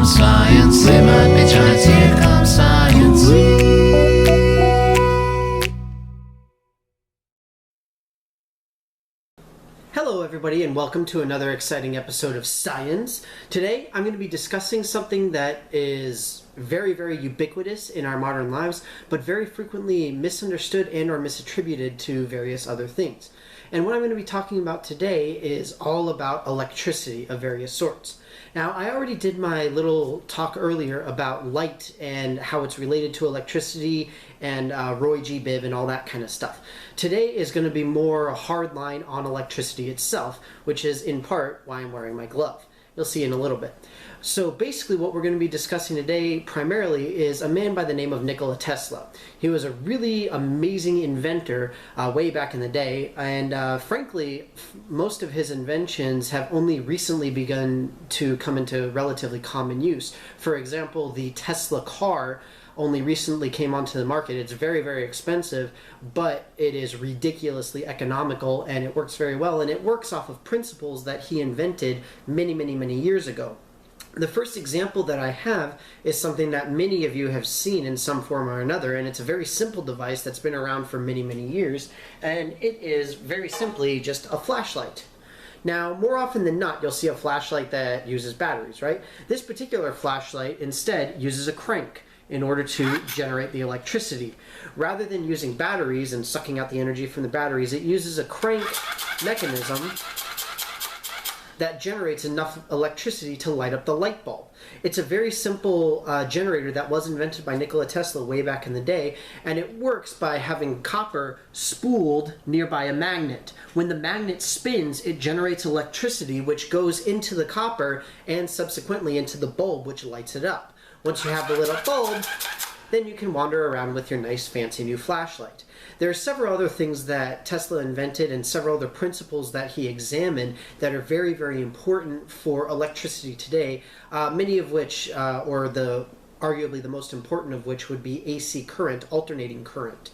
science. They might be trying to here comes science. Hello everybody and welcome to another exciting episode of Science. Today I'm going to be discussing something that is very ubiquitous in our modern lives, but very frequently misunderstood and or misattributed to various other things. And what I'm going to be talking about today is all about electricity of various sorts. Now, I already did my little talk earlier about light and how it's related to electricity and Roy G. Biv and all that kind of stuff. Today is going to be more a hard line on electricity itself, which is in part why I'm wearing my glove. You'll see in a little bit. So basically what we're going to be discussing today primarily is a man by the name of Nikola Tesla. He was a really amazing inventor way back in the day, and frankly, most of his inventions have only recently begun to come into relatively common use. For example, the Tesla car only recently came onto the market. It's very expensive, but it is ridiculously economical and it works very well, and it works off of principles that he invented many years ago. The first example that I have is something that many of you have seen in some form or another, and it's a very simple device that's been around for many years, and it is very simply just a flashlight. Now, more often than not, you'll see a flashlight that uses batteries, right? This particular flashlight instead uses a crank in order to generate the electricity. Rather than using batteries and sucking out the energy from the batteries, it uses a crank mechanism that generates enough electricity to light up the light bulb. It's a very simple generator that was invented by Nikola Tesla way back in the day, and it works by having copper spooled nearby a magnet. When the magnet spins, it generates electricity which goes into the copper and subsequently into the bulb, which lights it up. Once you have the lit up bulb, then you can wander around with your nice fancy new flashlight. There are several other things that Tesla invented and several other principles that he examined that are very important for electricity today, many of which, arguably the most important of which would be AC current, alternating current,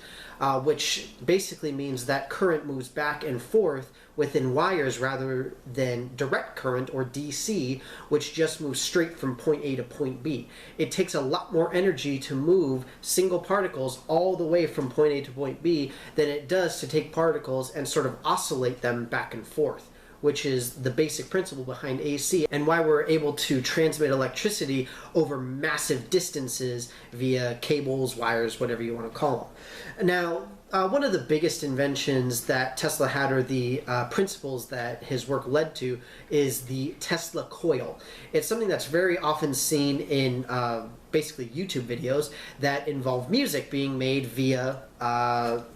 which basically means that current moves back and forth within wires rather than direct current, or DC, which just moves straight from point A to point B. It takes a lot more energy to move single particles all the way from point A to point B than it does to take particles and sort of oscillate them back and forth, which is the basic principle behind AC and why we're able to transmit electricity over massive distances via cables, wires, whatever you want to call them. Now, one of the biggest inventions that Tesla had, or the principles that his work led to, is the Tesla coil. It's something that's very often seen in basically YouTube videos that involve music being made via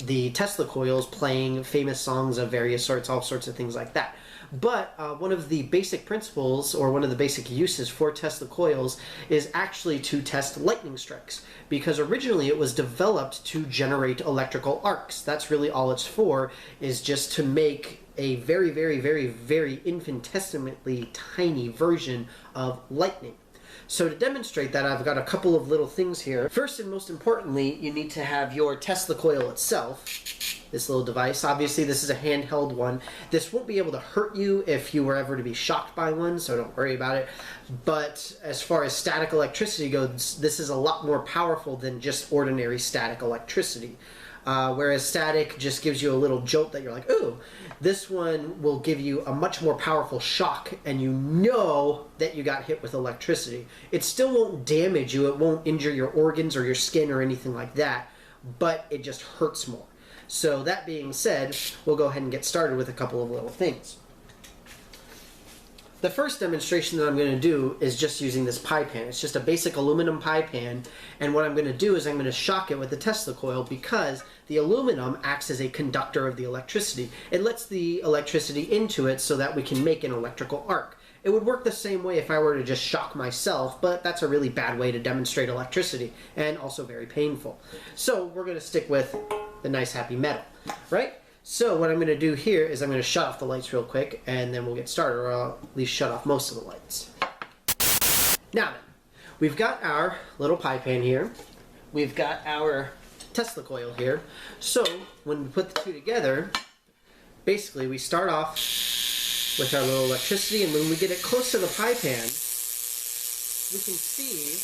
the Tesla coils playing famous songs of various sorts, all sorts of things like that. But one of the basic principles, or one of the basic uses for Tesla coils, is actually to test lightning strikes, because originally it was developed to generate electrical arcs. That's really all it's for, is just to make a very infinitesimally tiny version of lightning. So to demonstrate that, I've got a couple of little things here. First and most importantly, you need to have your Tesla coil itself, this little device. Obviously, this is a handheld one. This won't be able to hurt you if you were ever to be shocked by one, so don't worry about it. But as far as static electricity goes, this is a lot more powerful than just ordinary static electricity. Whereas static just gives you a little jolt that you're like, ooh. This one will give you a much more powerful shock, and you know that you got hit with electricity. It still won't damage you, it won't injure your organs or your skin or anything like that, but it just hurts more. So that being said, we'll go ahead and get started with a couple of little things. The first demonstration that I'm going to do is just using this pie pan. It's just a basic aluminum pie pan, and what I'm going to do is I'm going to shock it with the Tesla coil, because the aluminum acts as a conductor of the electricity. It lets the electricity into it so that we can make an electrical arc. It would work the same way if I were to just shock myself, but that's a really bad way to demonstrate electricity, and also very painful. So we're going to stick with the nice happy metal, right? So what I'm going to do here is I'm going to shut off the lights real quick, and then we'll get started, or I'll at least shut off most of the lights. Now then, we've got our little pie pan here. We've got our Tesla coil here. So when we put the two together, basically we start off with our little electricity, and when we get it close to the pie pan, we can see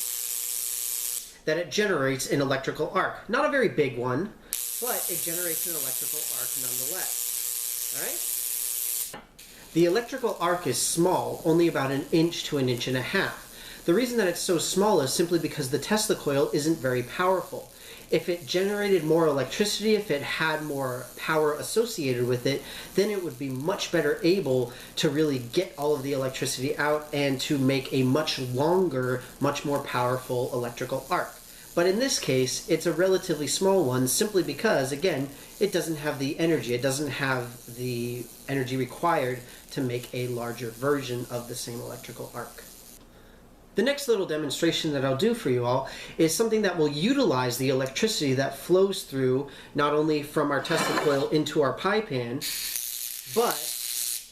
that it generates an electrical arc. Not a very big one, but it generates an electrical arc nonetheless. All right? The electrical arc is small, only about 1 inch to 1.5 inches. The reason that it's so small is simply because the Tesla coil isn't very powerful. If it generated more electricity, if it had more power associated with it, then it would be much better able to really get all of the electricity out and to make a much longer, much more powerful electrical arc. But in this case, it's a relatively small one simply because, again, it doesn't have the energy. It doesn't have the energy required to make a larger version of the same electrical arc. The next little demonstration that I'll do for you all is something that will utilize the electricity that flows through not only from our Tesla coil into our pie pan, but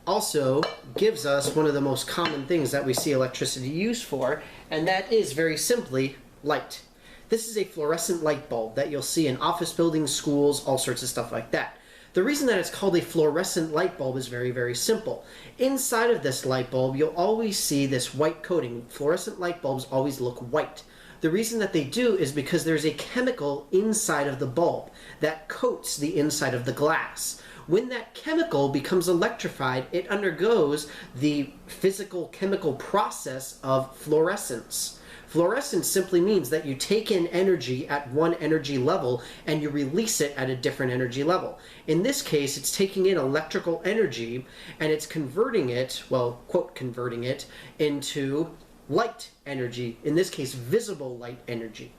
also gives us one of the most common things that we see electricity used for, and that is very simply light. This is a fluorescent light bulb that you'll see in office buildings, schools, all sorts of stuff like that. The reason that it's called a fluorescent light bulb is very, very simple. Inside of this light bulb, you'll always see this white coating. Fluorescent light bulbs always look white. The reason that they do is because there's a chemical inside of the bulb that coats the inside of the glass. When that chemical becomes electrified, it undergoes the physical chemical process of fluorescence. Fluorescence simply means that you take in energy at one energy level and you release it at a different energy level. In this case, it's taking in electrical energy and it's converting it, well, quote, converting it into light energy, in this case, visible light energy.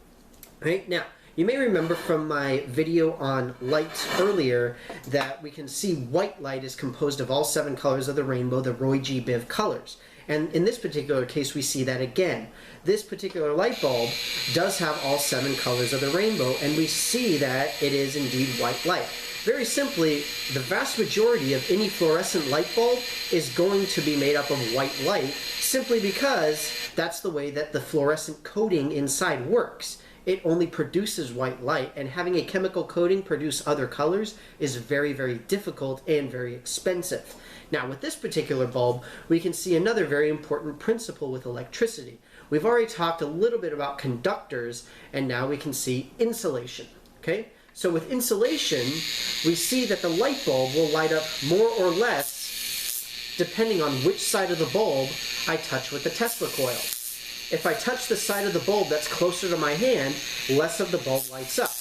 Right? Now, you may remember from my video on light earlier that we can see white light is composed of all 7 colors of the rainbow, the Roy G. Biv colors. And in this particular case, we see that again. This particular light bulb does have all 7 colors of the rainbow, and we see that it is indeed white light. Very simply, the vast majority of any fluorescent light bulb is going to be made up of white light, simply because that's the way that the fluorescent coating inside works. It only produces white light, and having a chemical coating produce other colors is very, very difficult and very expensive. Now, with this particular bulb, we can see another very important principle with electricity. We've already talked a little bit about conductors, and now we can see insulation. Okay? So with insulation, we see that the light bulb will light up more or less depending on which side of the bulb I touch with the Tesla coil. If I touch the side of the bulb that's closer to my hand, less of the bulb lights up.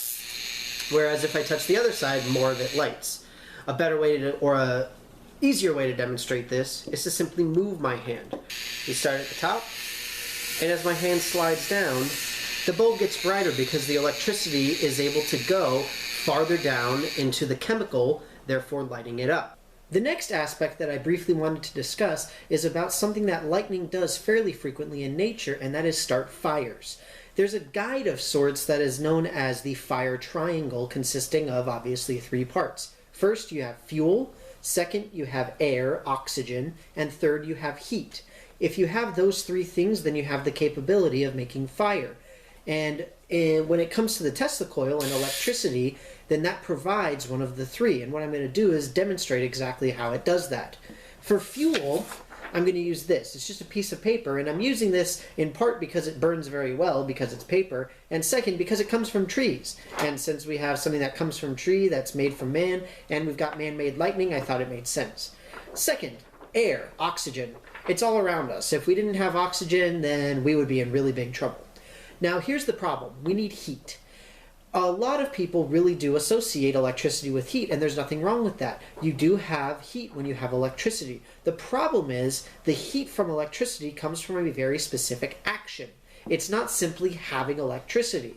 Whereas if I touch the other side, more of it lights. A better way to, or a easier way to demonstrate this is to simply move my hand. We start at the top, and as my hand slides down, the bulb gets brighter because the electricity is able to go farther down into the chemical, therefore lighting it up. The next aspect that I briefly wanted to discuss is about something that lightning does fairly frequently in nature, and that is start fires. There's a guide of sorts that is known as the fire triangle, consisting of obviously 3 parts. First, you have fuel. Second, you have air, oxygen. And third, you have heat. If you have those 3 things, then you have the capability of making fire. And when it comes to the Tesla coil and electricity, then that provides one of the 3. And what I'm going to do is demonstrate exactly how it does that. For fuel, I'm going to use this. It's just a piece of paper, and I'm using this in part because it burns very well, because it's paper, and second, because it comes from trees. And since we have something that comes from tree that's made from man, and we've got man-made lightning, I thought it made sense. Second, air, oxygen. It's all around us. If we didn't have oxygen, then we would be in really big trouble. Now, here's the problem. We need heat. A lot of people really do associate electricity with heat, and there's nothing wrong with that. You do have heat when you have electricity. The problem is the heat from electricity comes from a very specific action. It's not simply having electricity.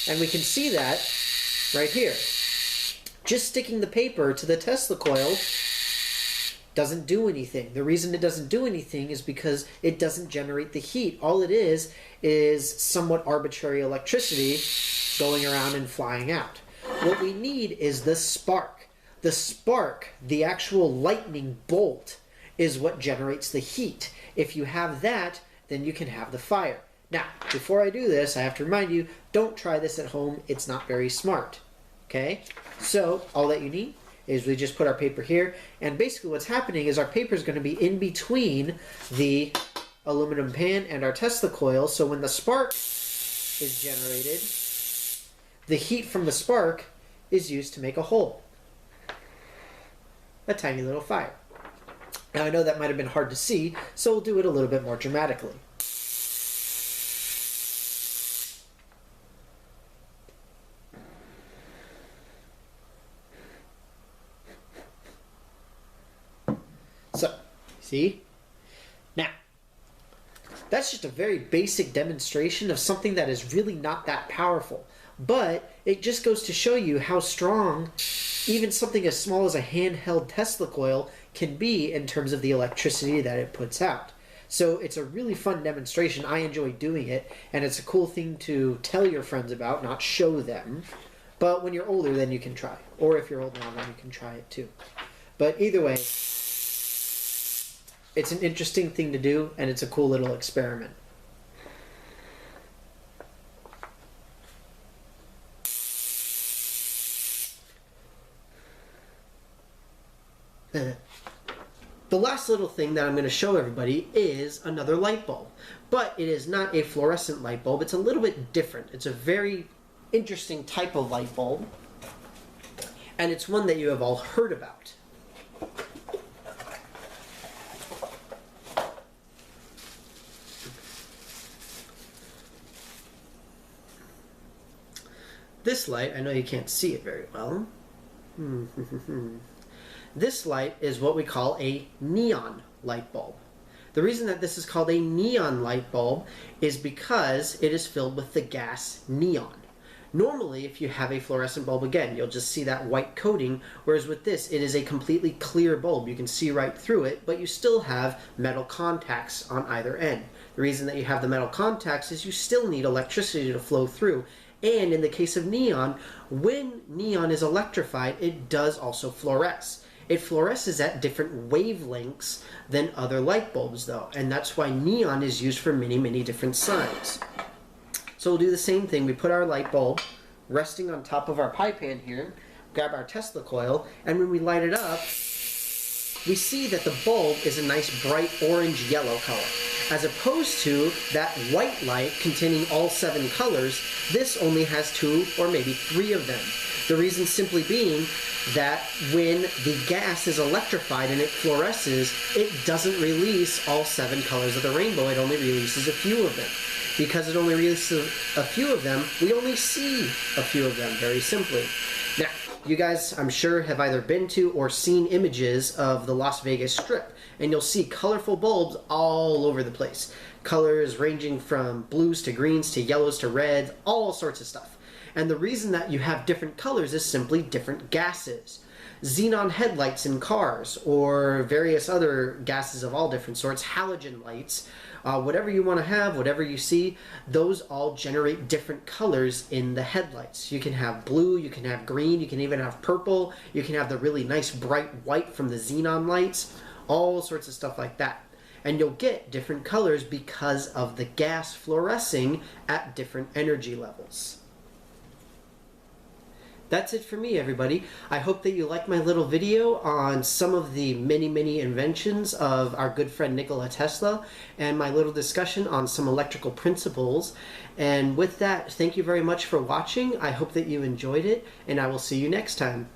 And we can see that right here. Just sticking the paper to the Tesla coil doesn't do anything. The reason it doesn't do anything is because it doesn't generate the heat. All it is somewhat arbitrary electricity going around and flying out. What we need is the spark. The spark, the actual lightning bolt, is what generates the heat. If you have that, then you can have the fire. Now, before I do this, I have to remind you, don't try this at home. It's not very smart. Okay? So, all that you need is we just put our paper here, and basically what's happening is our paper is going to be in between the aluminum pan and our Tesla coil, so when the spark is generated, the heat from the spark is used to make a hole. A tiny little fire. Now I know that might have been hard to see, so we'll do it a little bit more dramatically. So, see? Now, that's just a very basic demonstration of something that is really not that powerful. But it just goes to show you how strong even something as small as a handheld Tesla coil can be in terms of the electricity that it puts out. So it's a really fun demonstration. I enjoy doing it, and it's a cool thing to tell your friends about, not show them. But when you're older, then you can try. Or if you're old now, then you can try it too. But either way, it's an interesting thing to do, and it's a cool little experiment. The last little thing that I'm going to show everybody is another light bulb. But it is not a fluorescent light bulb. It's a little bit different. It's a very interesting type of light bulb. And it's one that you have all heard about. This light, I know you can't see it very well. This light is what we call a neon light bulb. The reason that this is called a neon light bulb is because it is filled with the gas neon. Normally, if you have a fluorescent bulb, again, you'll just see that white coating, whereas with this, it is a completely clear bulb. You can see right through it, but you still have metal contacts on either end. The reason that you have the metal contacts is you still need electricity to flow through. And in the case of neon, when neon is electrified, it does also fluoresce. It fluoresces at different wavelengths than other light bulbs though, and that's why neon is used for many, many different signs. So we'll do the same thing. We put our light bulb resting on top of our pie pan here, grab our Tesla coil, and when we light it up, we see that the bulb is a nice bright orange yellow color. As opposed to that white light containing all 7 colors, this only has 2 or maybe 3 of them. The reason simply being that when the gas is electrified and it fluoresces, it doesn't release all 7 colors of the rainbow. It only releases a few of them. Because it only releases a few of them, we only see a few of them, very simply. Now, you guys, I'm sure, have either been to or seen images of the Las Vegas Strip, and you'll see colorful bulbs all over the place. Colors ranging from blues to greens to yellows to reds, all sorts of stuff. And the reason that you have different colors is simply different gases. Xenon headlights in cars, or various other gases of all different sorts, halogen lights, whatever you want to have, whatever you see, those all generate different colors in the headlights. You can have blue, you can have green, you can even have purple, you can have the really nice bright white from the xenon lights, all sorts of stuff like that. And you'll get different colors because of the gas fluorescing at different energy levels. That's it for me, everybody. I hope that you liked my little video on some of the many, many inventions of our good friend Nikola Tesla and my little discussion on some electrical principles. And with that, thank you very much for watching. I hope that you enjoyed it, and I will see you next time.